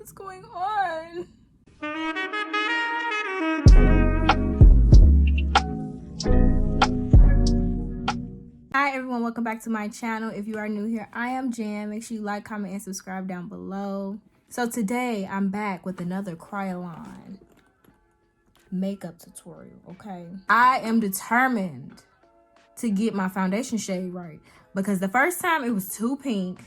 What's going on? Hi everyone, welcome back to my channel. If you are new here, I am Jan. Make sure you like, comment, and subscribe down below. So today I'm back with another Kryolan makeup tutorial, okay? I am determined to get my foundation shade right because the first time it was too pink.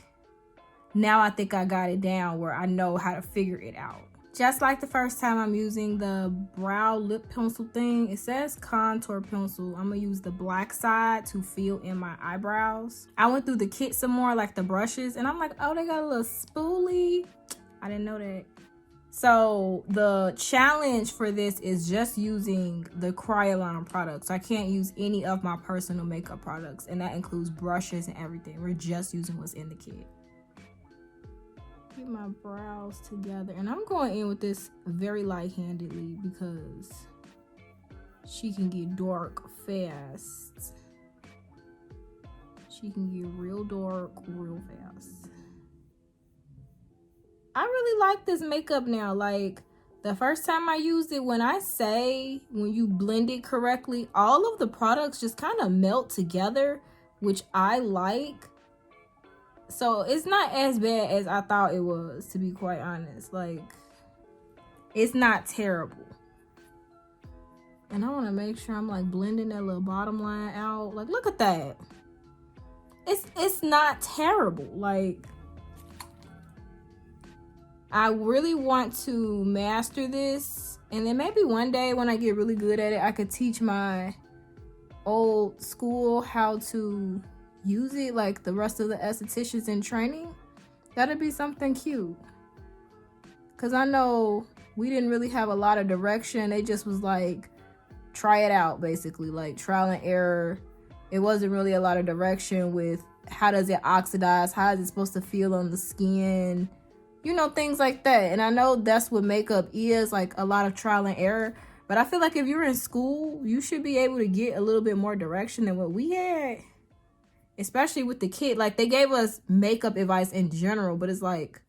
Now I think I got it down where I know how to figure it out. Just like the first time, I'm using the brow lip pencil thing. It says contour pencil. I'm gonna use the black side to fill in my eyebrows. I went through the kit some more, like the brushes, and I'm like, oh, they got a little spoolie. I didn't know that. So the challenge for this is just using the Kryolan products. I can't use any of my personal makeup products, and that includes brushes and everything. We're just using what's in the kit. Get my brows together, and I'm going in with this very light-handedly because she can get dark fast. She can get real dark real fast. I really like this makeup now. Like the first time I used it, when you blend it correctly, all of the products just kind of melt together, which I like. So it's not as bad as I thought it was, to be quite honest. Like, it's not terrible. And I want to make sure I'm like blending that little bottom line out. Like, look at that. It's not terrible. Like, I really want to master this, and then maybe one day when I get really good at it, I could teach my old school how to use it, like the rest of the estheticians in training. That'd be something cute, because I know we didn't really have a lot of direction. They just was like, try it out, basically, like trial and error. It wasn't really a lot of direction with how does it oxidize, how is it supposed to feel on the skin, you know, things like that. And I know that's what makeup is, like a lot of trial and error. But I feel like if you're in school, you should be able to get a little bit more direction than what we had, especially with the kit. Like, they gave us makeup advice in general, but it's like,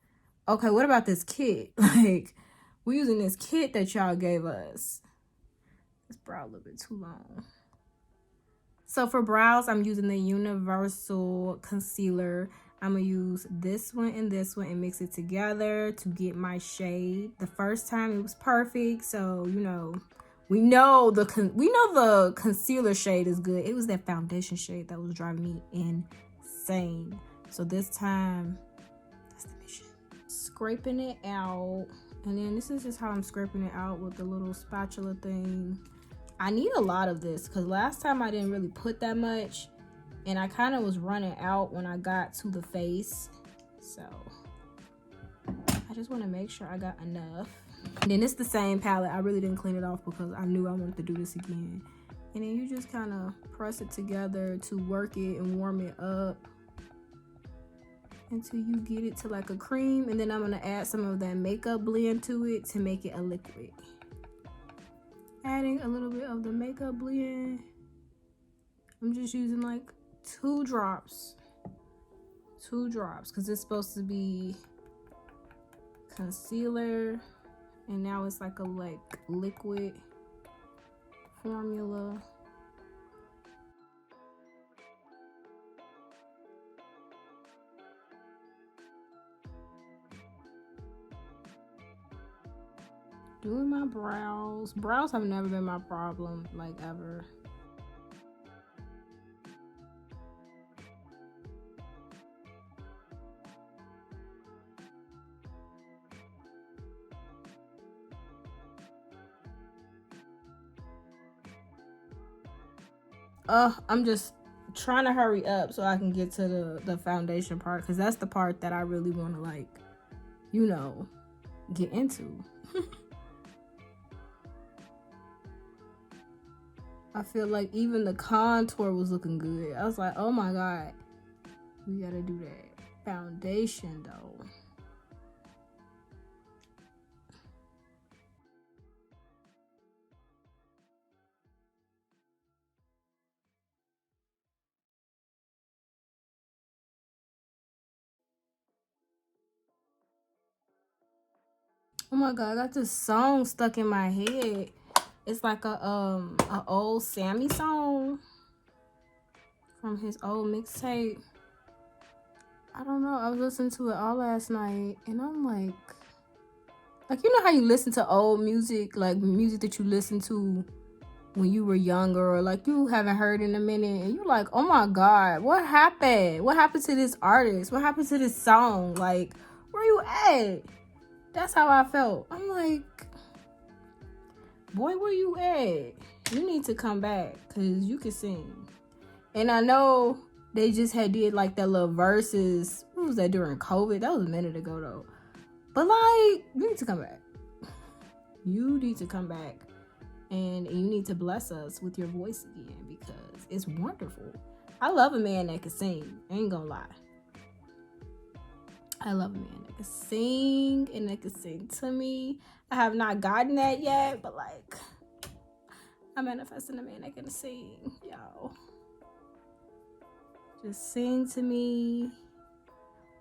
okay, what about this kit? Like, we're using this kit that y'all gave us. This brow a little bit too long. So for brows, I'm using the Universal Concealer. I'm going to use this one and mix it together to get my shade. The first time it was perfect, so, you know, we know the concealer shade is good. It was that foundation shade that was driving me insane. So this time, that's the mission. Scraping it out. And then this is just how I'm scraping it out with the little spatula thing. I need a lot of this because last time I didn't really put that much, and I kind of was running out when I got to the face. So I just want to make sure I got enough. And then it's the same palette. I really didn't clean it off because I knew I wanted to do this again. And then you just kind of press it together to work it and warm it up until you get it to like a cream. And then I'm going to add some of that makeup blend to it to make it a liquid. Adding a little bit of the makeup blend. I'm just using like 2 drops. 2 drops because it's supposed to be concealer, and now it's like a liquid formula. Doing my brows. Brows have never been my problem, like, ever. I'm just trying to hurry up so I can get to the foundation part, because that's the part that I really want to, like, you know, get into. I feel like even the contour was looking good. I was like, oh my god, we gotta do that foundation though. Oh my god, I got this song stuck in my head. It's like a old Sammy song from his old mixtape. I don't know. I was listening to it all last night, and I'm like you know how you listen to old music, like music that you listened to when you were younger, or like you haven't heard in a minute, and you're like, oh my god, what happened? What happened to this artist? What happened to this song? Like, where you at? That's how I felt. I'm like, boy, where you at? You need to come back, because you can sing. And I know they just did like that little verses. What was that, during COVID? That was a minute ago though. But like, you need to come back. You need to come back. And you need to bless us with your voice again, because it's wonderful. I love a man that can sing. I ain't gonna lie. I love a man that can sing and that can sing to me. I have not gotten that yet, but like, I'm manifesting a man that can sing, y'all. Just sing to me.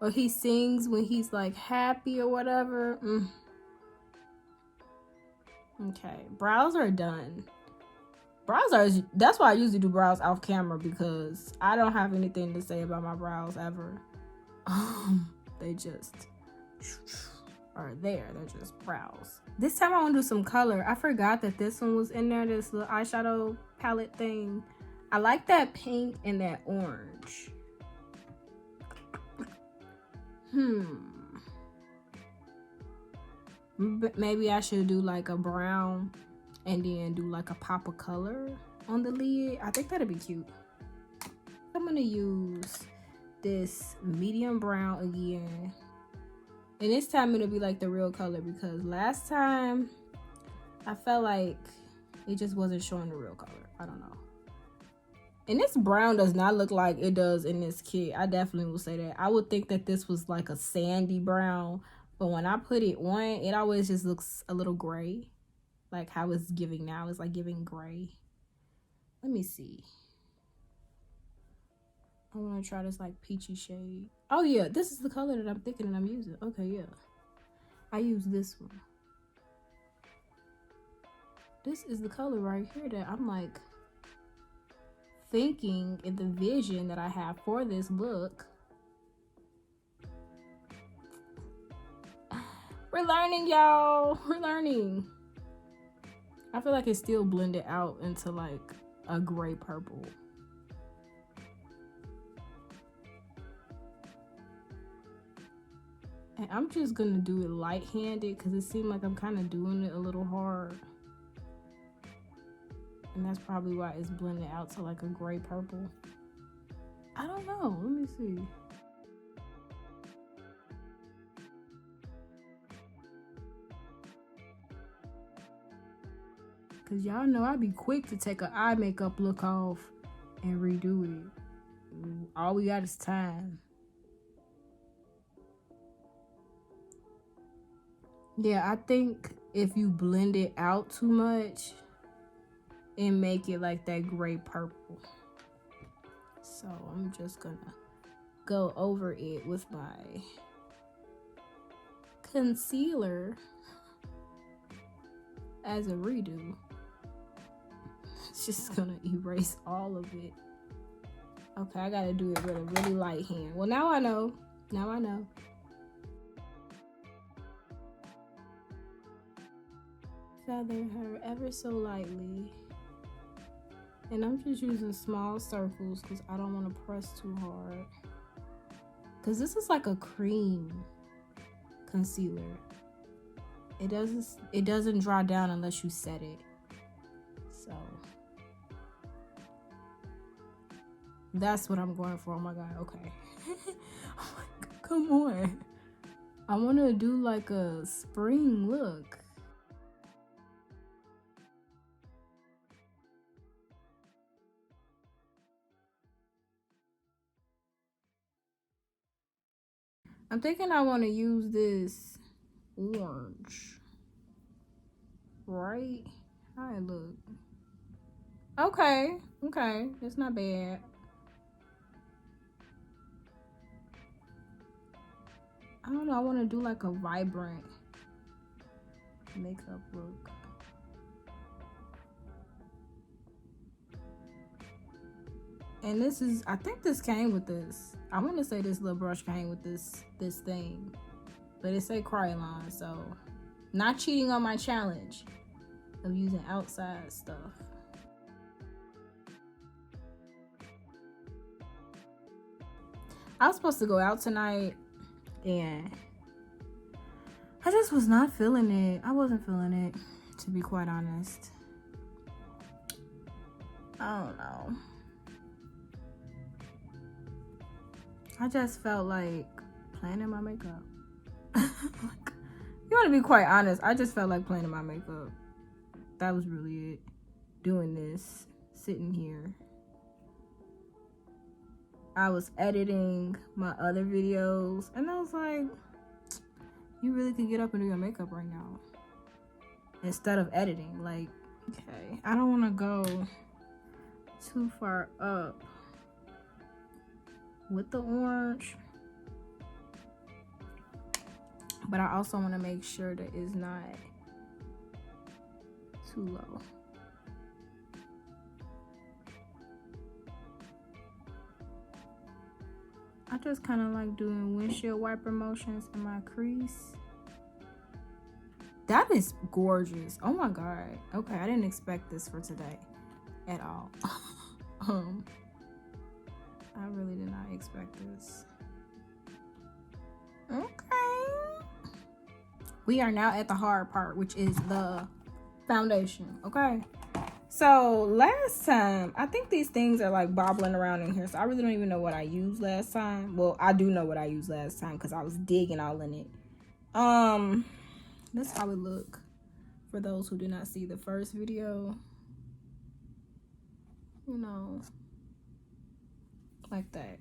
Or he sings when he's like happy or whatever. Okay, brows are done. That's why I usually do brows off camera, because I don't have anything to say about my brows ever. They just are there. They're just brows. This time I want to do some color. I forgot that this one was in there, this little eyeshadow palette thing. I like that pink and that orange. Maybe I should do like a brown and then do like a pop of color on the lid. I think that'd be cute. I'm gonna use this medium brown again, and this time it'll be like the real color, because last time I felt like it just wasn't showing the real color. I don't know. And this brown does not look like it does in this kit. I definitely will say that. I would think that this was like a sandy brown, but when I put it on, it always just looks a little gray. Like how it's giving now. It's like giving gray. Let me see. I want to try this like peachy shade. Oh yeah, this is the color that I'm thinking that I'm using. Okay, yeah. I use this one. This is the color right here that I'm like thinking in the vision that I have for this look. We're learning, y'all. We're learning. I feel like it's still blended out into like a gray purple. And I'm just gonna do it light-handed, because it seemed like I'm kind of doing it a little hard. And that's probably why it's blended out to like a gray purple. I don't know. Let me see. Because y'all know I'd be quick to take an eye makeup look off and redo it. All we got is time. Yeah, I think if you blend it out too much and make it like that gray purple. So I'm just gonna go over it with my concealer as a redo. It's just gonna erase all of it. Okay, I gotta do it with a really light hand. Well, now I know. Now I know. Feather her ever so lightly. And I'm just using small circles because I don't want to press too hard. Because this is like a cream concealer. It doesn't dry down unless you set it. So that's what I'm going for. Oh my god, okay. Oh my god, come on. I want to do like a spring look. I'm thinking I want to use this orange. Right? How it look? Okay. Okay. That's not bad. I don't know. I want to do like a vibrant makeup look. And this is, I think this came with this. I want to say this little brush came with this thing, but it say Kryolan, so not cheating on my challenge of using outside stuff. I was supposed to go out tonight and I just was not feeling it. I wasn't feeling it, to be quite honest. I don't know. I just felt like playing in my makeup. You want to be quite honest, I just felt like playing in my makeup. That was really it. Doing this, sitting here. I was editing my other videos and I was like, you really could get up and do your makeup right now instead of editing. Like, okay, I don't want to go too far up with the orange, but I also want to make sure that it's not too low. I just kind of like doing windshield wiper motions in my crease. That is gorgeous. Oh my god. Okay, I didn't expect this for today at all. I really did not expect this. Okay. We are now at the hard part, which is the foundation. Okay. So last time, I think these things are like bobbling around in here, so I really don't even know what I used last time. Well, I do know what I used last time because I was digging all in it. That's how it look for those who did not see the first video. You know, like that.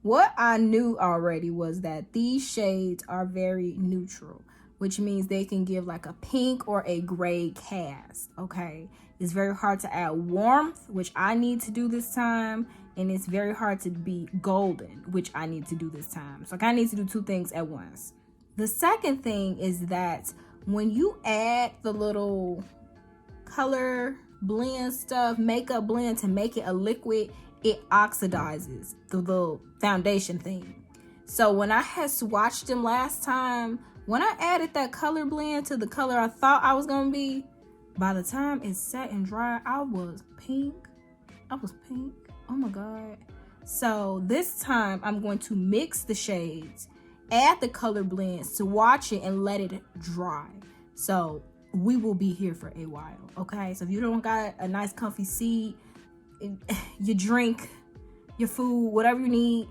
What I knew already was that these shades are very neutral, which means they can give like a pink or a gray cast. Okay, it's very hard to add warmth, which I need to do this time, and it's very hard to be golden, which I need to do this time. So I kind of need to do two things at once. The second thing is that when you add the little color blend stuff, makeup blend, to make it a liquid, it oxidizes the little foundation thing. So when I had swatched them last time, when I added that color blend to the color I thought I was gonna be, by the time it set and dried, I was pink. Oh my god. So this time I'm going to mix the shades, add the color blends, swatch it, and let it dry. So we will be here for a while. Okay, so if you don't got a nice comfy seat, your drink, your food, whatever you need,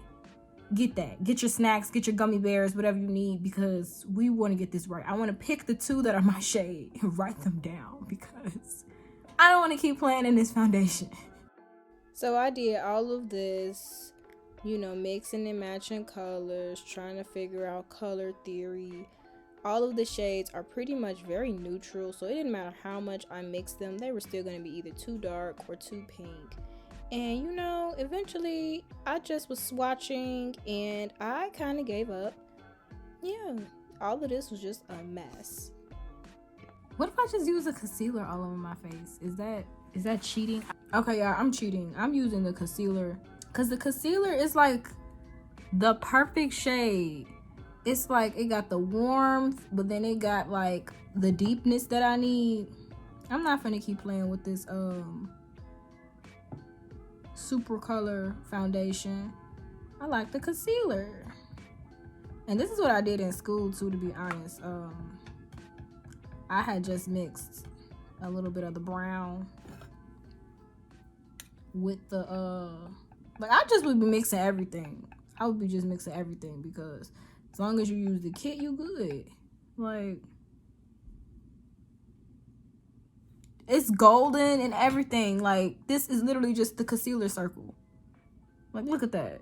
get that. Get your snacks, get your gummy bears, whatever you need, because we want to get this right. I want to pick the two that are my shade and write them down because I don't want to keep playing in this foundation. So I did all of this, you know, mixing and matching colors, trying to figure out color theory. All of the shades are pretty much very neutral, so it didn't matter how much I mixed them, they were still going to be either too dark or too pink. And you know, eventually I just was swatching and I kind of gave up. Yeah, all of this was just a mess. What if I just use a concealer all over my face? Is that cheating? Okay, yeah, I'm cheating. I'm using the concealer because the concealer is like the perfect shade. It's like it got the warmth, but then it got like the deepness that I need. I'm not gonna keep playing with this super color foundation. I like the concealer. And this is what I did in school too, to be honest. I had just mixed a little bit of the brown with the like I just would be mixing everything. I would be just mixing everything because as long as you use the kit, you good. Like, it's golden and everything. Like, this is literally just the concealer circle. Like, look at that.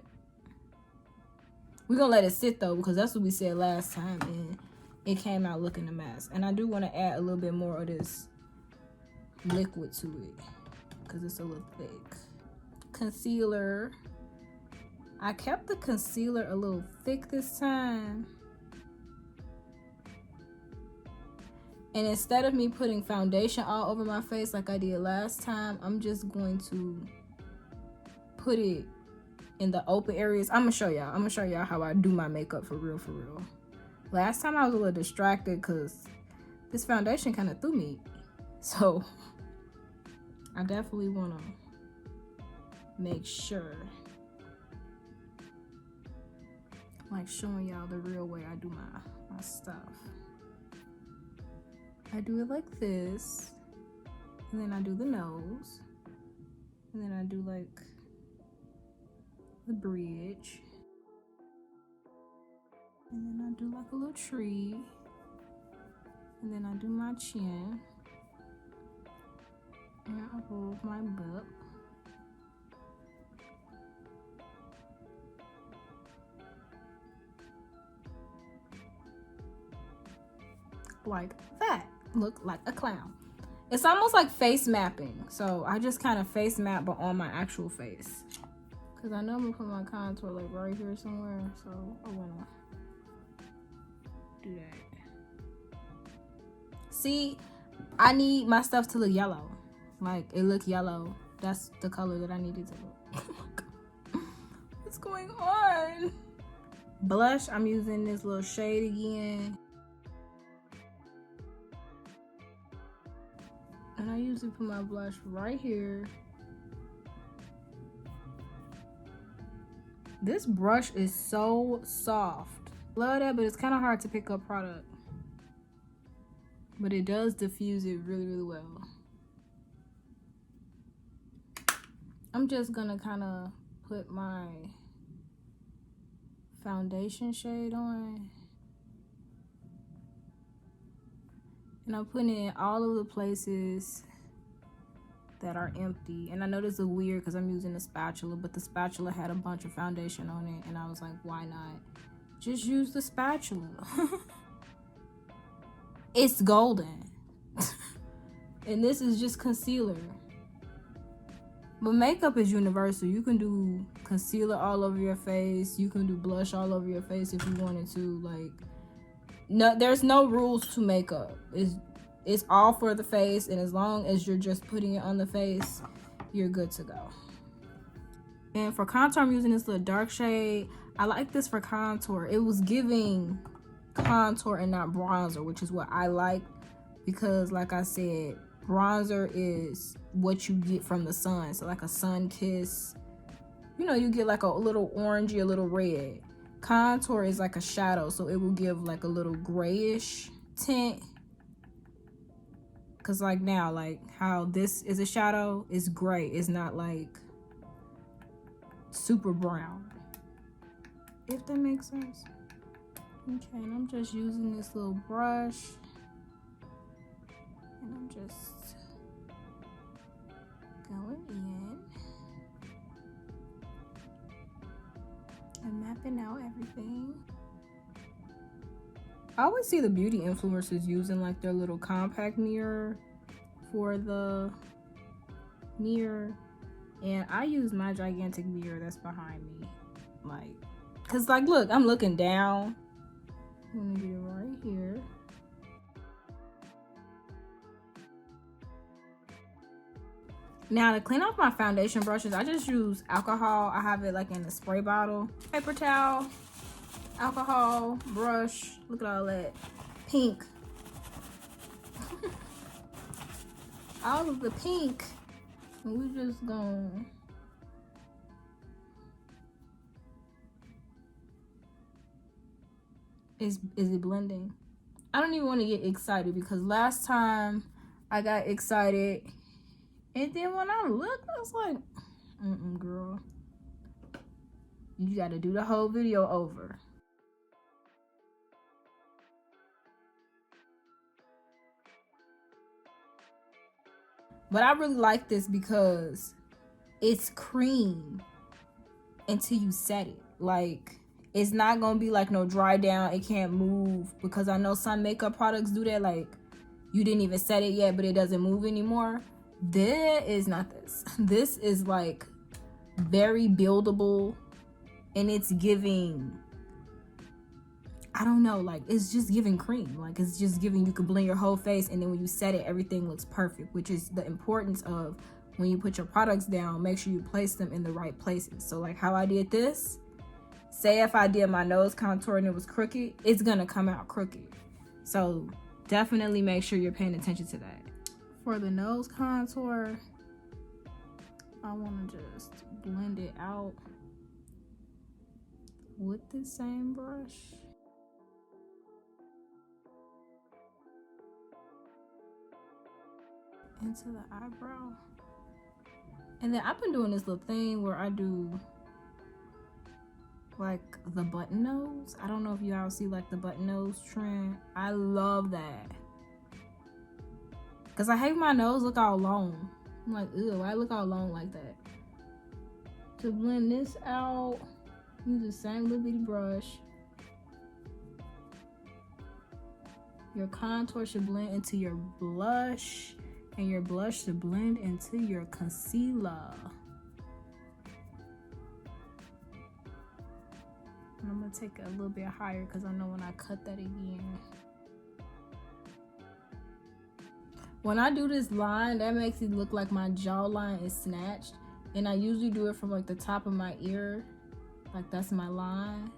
We're gonna let it sit though, because that's what we said last time and it came out looking a mess. And I do want to add a little bit more of this liquid to it because it's a little thick. Concealer. I kept the concealer a little thick this time. And instead of me putting foundation all over my face like I did last time, I'm just going to put it in the open areas. I'm gonna show y'all how I do my makeup for real. Last time I was a little distracted because this foundation kind of threw me. So I definitely want to make sure, like, showing y'all the real way I do my stuff. I do it like this, and then I do the nose, and then I do like the bridge, and then I do like a little tree, and then I do my chin, and I roll my butt. Like that. Look like a clown. It's almost like face mapping. So I just kind of face map, but on my actual face. Because I know I'm going to put my contour like right here somewhere. So I want to do that. See, I need my stuff to look yellow. Like, it look yellow. That's the color that I need it to look. Oh my God. What's going on? Blush, I'm using this little shade again. And I usually put my blush right here. This brush is so soft. Love that, but it's kind of hard to pick up product. But it does diffuse it really well. I'm just gonna kind of put my foundation shade on. And I'm putting it in all of the places that are empty. And I know this is weird because I'm using a spatula, but the spatula had a bunch of foundation on it. And I was like, why not just use the spatula? It's golden. And this is just concealer. But makeup is universal. You can do concealer all over your face. You can do blush all over your face if you wanted to. Like, no, there's no rules to makeup. It's all for the face, and as long as you're just putting it on the face, you're good to go. And for contour, I'm using this little dark shade. I like this for contour. It was giving contour and not bronzer, which is what I like, because like I said, bronzer is what you get from the sun. So like a sun kiss, you know, you get like a little orangey, a little red. Contour is like a shadow, so it will give like a little grayish tint. Cause like now, like how this is a shadow, it's gray. It's not like super brown, if that makes sense. Okay, and I'm just using this little brush, and I'm just going in and mapping out everything. I always see the beauty influencers using like their little compact mirror for the mirror, and I use my gigantic mirror that's behind me, like, cause like, look, I'm looking down. I'm gonna get it right here. Now to clean off my foundation brushes, I just use alcohol. I have it like in a spray bottle, paper towel, alcohol, brush. Look at all that pink. All of the pink. And we just gonna is it blending? I don't even want to get excited because last time I got excited, and then when I looked, I was like, girl, you got to do the whole video over. But I really like this because it's cream until you set it. Like, it's not going to be like no dry down. It can't move, because I know some makeup products do that. Like, you didn't even set it yet, but it doesn't move anymore. This is not this. This is like very buildable, and it's giving I don't know, like it's just giving cream. Like it's just giving, you can blend your whole face, and then when you set it, everything looks perfect, which is the importance of when you put your products down, make sure you place them in the right places. So like how I did this, say if I did my nose contour and it was crooked, it's gonna come out crooked. So definitely make sure you're paying attention to that. For the nose contour, I want to just blend it out with the same brush. Into the eyebrow. And then I've been doing this little thing where I do like the button nose. I don't know if y'all see like the button nose trend. I love that. Cause I hate my nose look all long. I'm like, ew, why look all long like that? To blend this out, use the same little bitty brush. Your contour should blend into your blush, and your blush should blend into your concealer. And I'm gonna take it a little bit higher because I know when I cut that again. When I do this line, that makes it look like my jawline is snatched. And I usually do it from like the top of my ear. Like that's my line.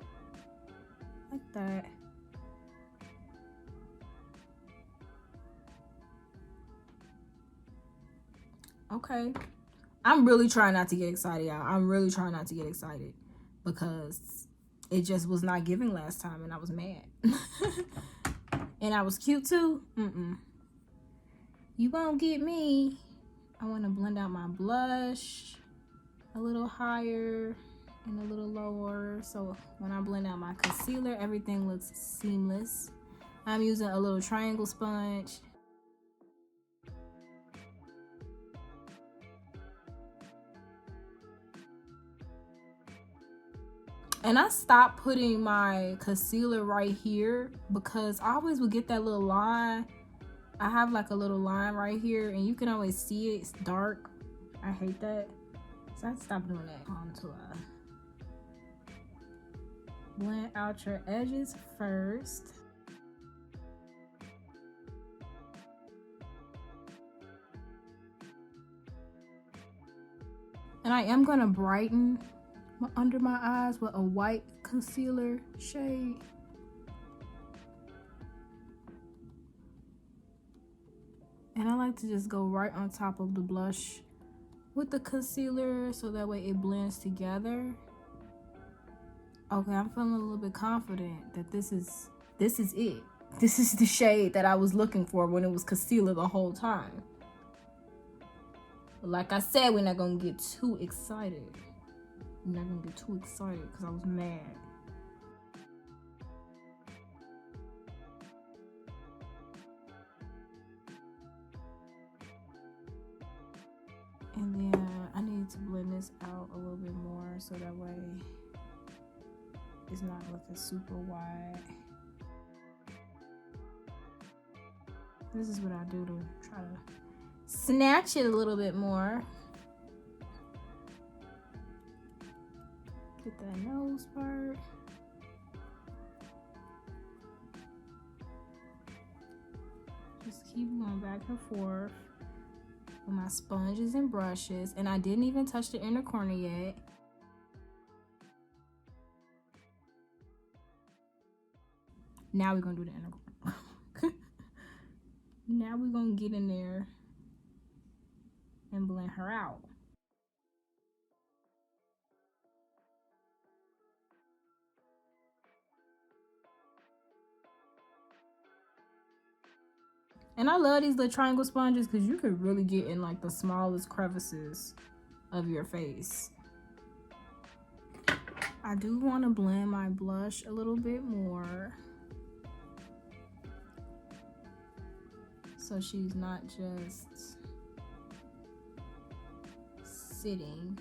Like that. Okay. I'm really trying not to get excited, y'all. I'm really trying not to get excited because it just was not giving last time and I was mad. And I was cute too. You won't get me. I want to blend out my blush a little higher and a little lower. So when I blend out my concealer, everything looks seamless. I'm using a little triangle sponge. And I stopped putting my concealer right here because I always would get that little line. I have like a little line right here and you can always see it. It's dark. I hate that. So I stopped doing that. Contour. Blend out your edges first. And I am gonna brighten under my eyes with a white concealer shade. And I like to just go right on top of the blush with the concealer so that way it blends together. Okay, I'm feeling a little bit confident that this is it. This is the shade that I was looking for when it was concealer the whole time. But like I said, we're not gonna get too excited. We're not gonna get too excited because I was mad. And then I need to blend this out a little bit more so that way it's not looking super wide. This is what I do to try to snatch it a little bit more. Get that nose part. Just keep going back and forth with my sponges and brushes. And I didn't even touch the inner corner yet. Now we're gonna do the inner corner. Now we're gonna get in there and blend her out. And I love these little triangle sponges because you could really get in like the smallest crevices of your face. I do want to blend my blush a little bit more, so she's not just sitting.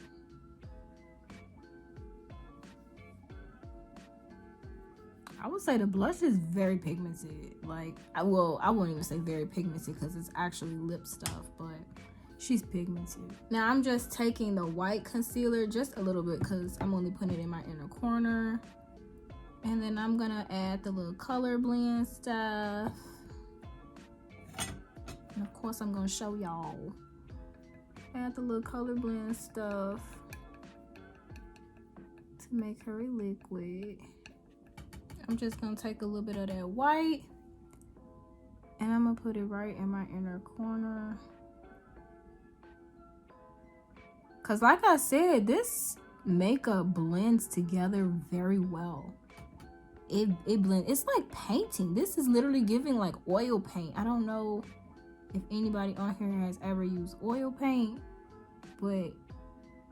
I would say the blush is very pigmented. Like, I won't even say very pigmented because it's actually lip stuff, but she's pigmented. Now I'm just taking the white concealer just a little bit because I'm only putting it in my inner corner. And then I'm gonna add the little color blend stuff. And of course I'm gonna show y'all. Add the little color blend stuff to make her a liquid. I'm just gonna take a little bit of that white and I'm gonna put it right in my inner corner. Cause like I said, this makeup blends together very well. It blends. It's like painting. This is literally giving like oil paint. I don't know if anybody on here has ever used oil paint, but,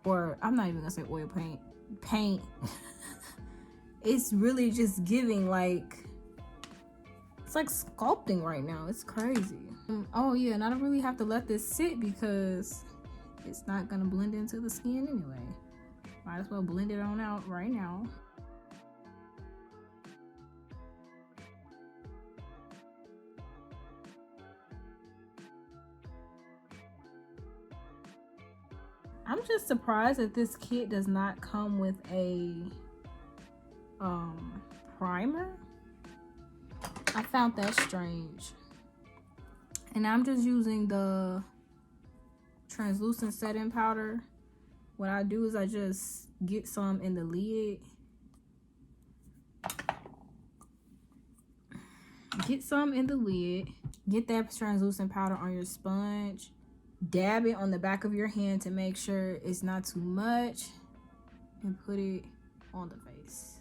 or I'm not even gonna say oil paint. It's really just giving like, it's like sculpting right now. It's crazy. Oh yeah, and I don't really have to let this sit because it's not gonna blend into the skin anyway. Might as well blend it on out right now. I'm just surprised that this kit does not come with a primer. I found that strange. And I'm just using the translucent setting powder. What I do is I just get some in the lid. Get some in the lid. Get that translucent powder on your sponge. Dab it on the back of your hand to make sure it's not too much. And put it on the face.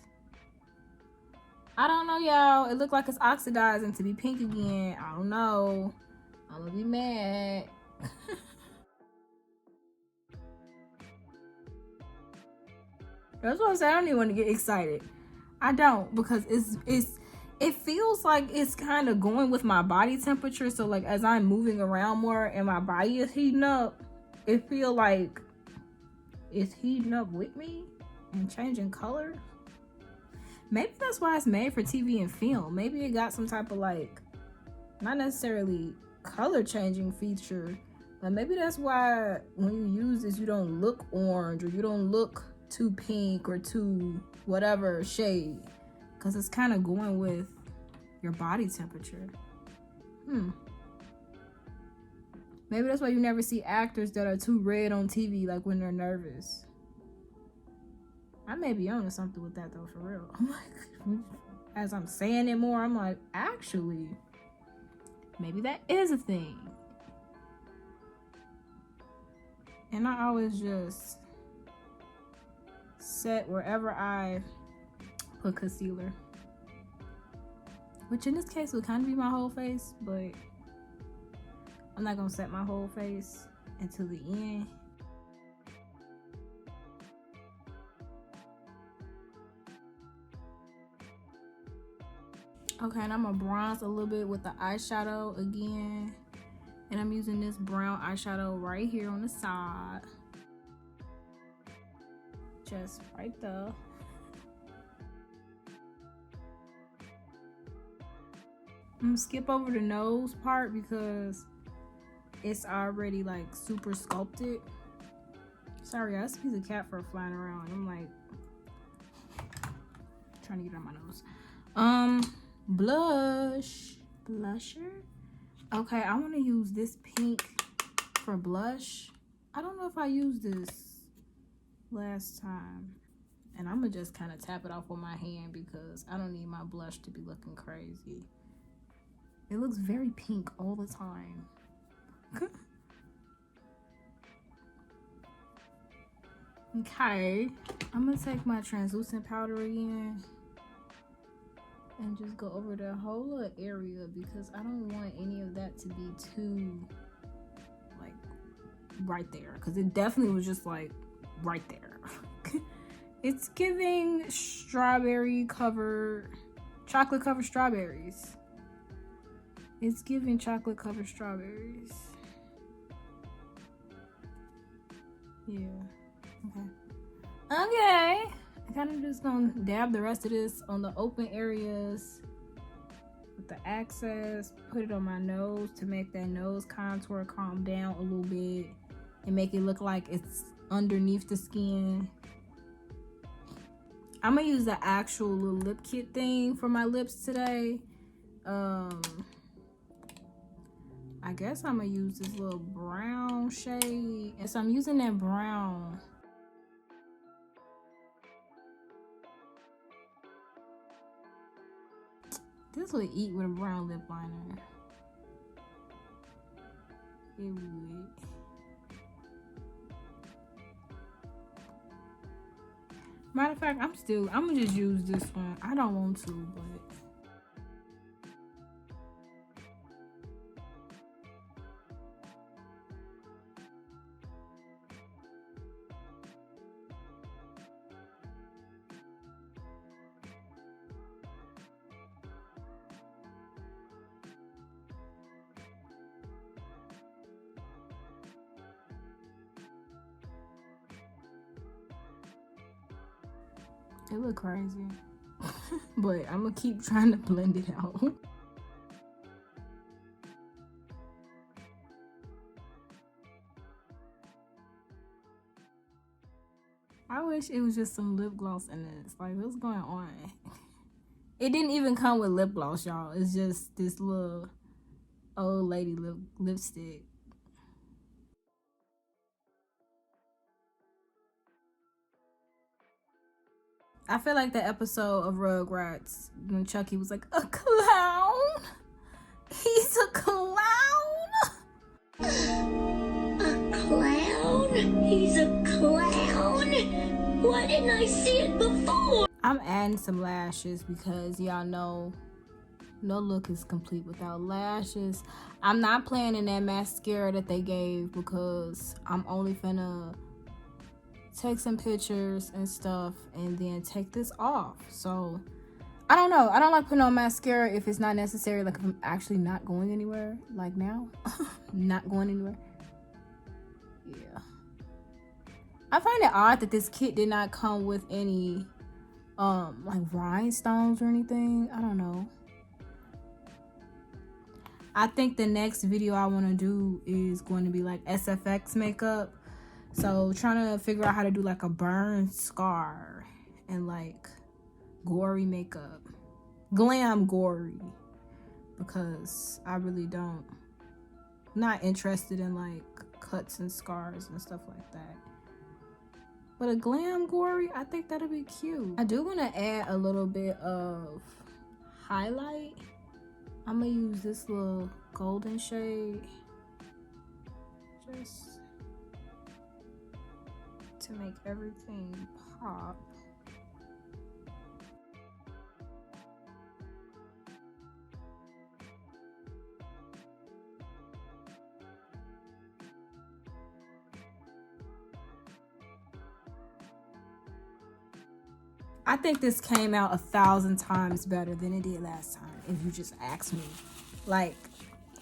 I don't know, y'all. It looked like it's oxidizing to be pink again. I don't know. I'm gonna be mad. That's what I'm saying. I don't even want to get excited. I don't, because it feels like it's kind of going with my body temperature. So like as I'm moving around more and my body is heating up, it feel like it's heating up with me and changing color. Maybe that's why it's made for TV and film. Maybe it got some type of like, not necessarily color changing feature, but maybe that's why when you use this you don't look orange or you don't look too pink or too whatever shade, because it's kind of going with your body temperature. Maybe that's why you never see actors that are too red on TV, like when they're nervous. I may be on to something with that though, for real. I'm like, as I'm saying it more, I'm like, actually, maybe that is a thing. And I always just set wherever I put concealer, which in this case would kind of be my whole face, but I'm not gonna set my whole face until the end. Okay, and I'm gonna bronze a little bit with the eyeshadow again, and I'm using this brown eyeshadow right here on the side, just right there. I'm gonna skip over the nose part because it's already like super sculpted. Sorry, that's a piece of cat fur flying around. I'm like trying to get it on my nose. Blusher. Okay, I want to use this pink for blush. I don't know if I used this last time, and I'm gonna just kind of tap it off with my hand because I don't need my blush to be looking crazy. It looks very pink all the time. Okay, I'm gonna take my translucent powder again and just go over the whole little area because I don't want any of that to be too like right there, because it definitely was just like right there. It's giving strawberry covered, chocolate covered strawberries. It's giving chocolate covered strawberries. Yeah. Okay. I'm kind of just gonna dab the rest of this on the open areas with the access. Put it on my nose to make that nose contour calm down a little bit and make it look like it's underneath the skin. I'm gonna use the actual little lip kit thing for my lips today. I guess I'm gonna use this little brown shade. And so I'm using that brown. This would eat with a brown lip liner. It would. Matter of fact, I'm gonna just use this one. I don't want to, but it look crazy. But I'm gonna keep trying to blend it out. I wish it was just some lip gloss in this. Like, what's going on? It didn't even come with lip gloss, y'all. It's just this little old lady lipstick. I feel like the episode of Rugrats when Chucky was like, a clown? He's a clown? A clown? He's a clown? Why didn't I see it before? I'm adding some lashes because y'all know no look is complete without lashes. I'm not playing in that mascara that they gave because I'm only finna take some pictures and stuff and then take this off. So I don't know. I don't like putting on mascara if it's not necessary. Like if I'm actually not going anywhere, like now. Not going anywhere. Yeah. I find it odd that this kit did not come with any like rhinestones or anything. I don't know. I think the next video I want to do is going to be like SFX makeup. So trying to figure out how to do like a burn scar and like gory makeup. Glam gory. Because I really don't. Not interested in like cuts and scars and stuff like that. But a glam gory, I think that'll be cute. I do want to add a little bit of highlight. I'm gonna use this little golden shade just to make everything pop. I think this came out 1,000 times better than it did last time, if you just ask me. Like,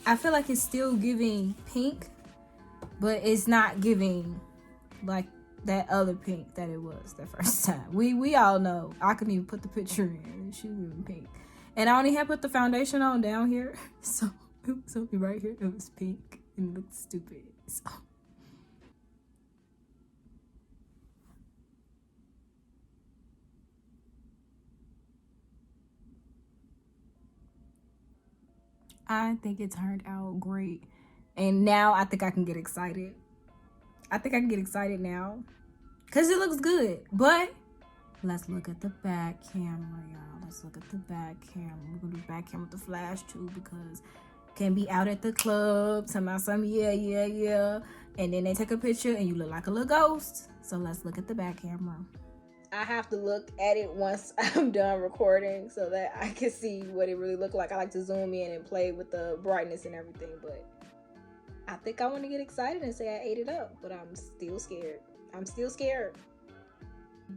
I feel like it's still giving pink, but it's not giving like that other pink that it was the first time. We all know. I couldn't even put the picture in. She was giving pink. And I only had put the foundation on down here. So it was only right here. It was pink and it looked stupid. So I think it turned out great. And now I think I can get excited. I think I can get excited now. Because it looks good. But let's look at the back camera, y'all. Let's look at the back camera. We're going to do back camera with the flash too. Because can be out at the club. Talking about some yeah. And then they take a picture and you look like a little ghost. So let's look at the back camera. I have to look at it once I'm done recording so that I can see what it really looked like. I like to zoom in and play with the brightness and everything, but I think I want to get excited and say I ate it up, but I'm still scared. I'm still scared.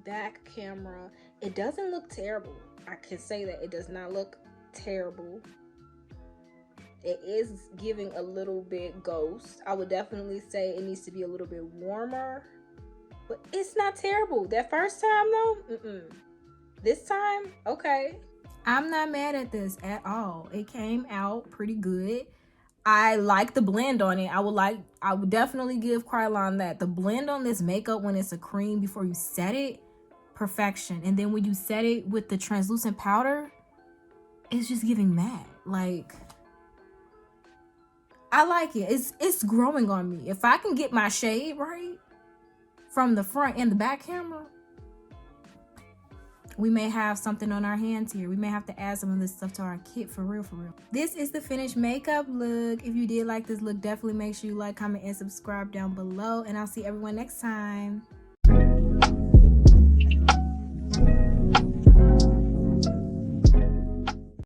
Back camera, it doesn't look terrible. I can say that it does not look terrible. It is giving a little bit ghost. I would definitely say it needs to be a little bit warmer. But it's not terrible. That first time though, This time, okay. I'm not mad at this at all. It came out pretty good. I like the blend on it. I would definitely give Kryolan that. The blend on this makeup when it's a cream before you set it, perfection. And then when you set it with the translucent powder, it's just giving matte. Like, I like it. It's growing on me. If I can get my shade right from the front and the back camera, we may have something on our hands here. We may have to add some of this stuff to our kit, for real, for real. This is the finished makeup look. If you did like this look, definitely make sure you like, comment, and subscribe down below. And I'll see everyone next time.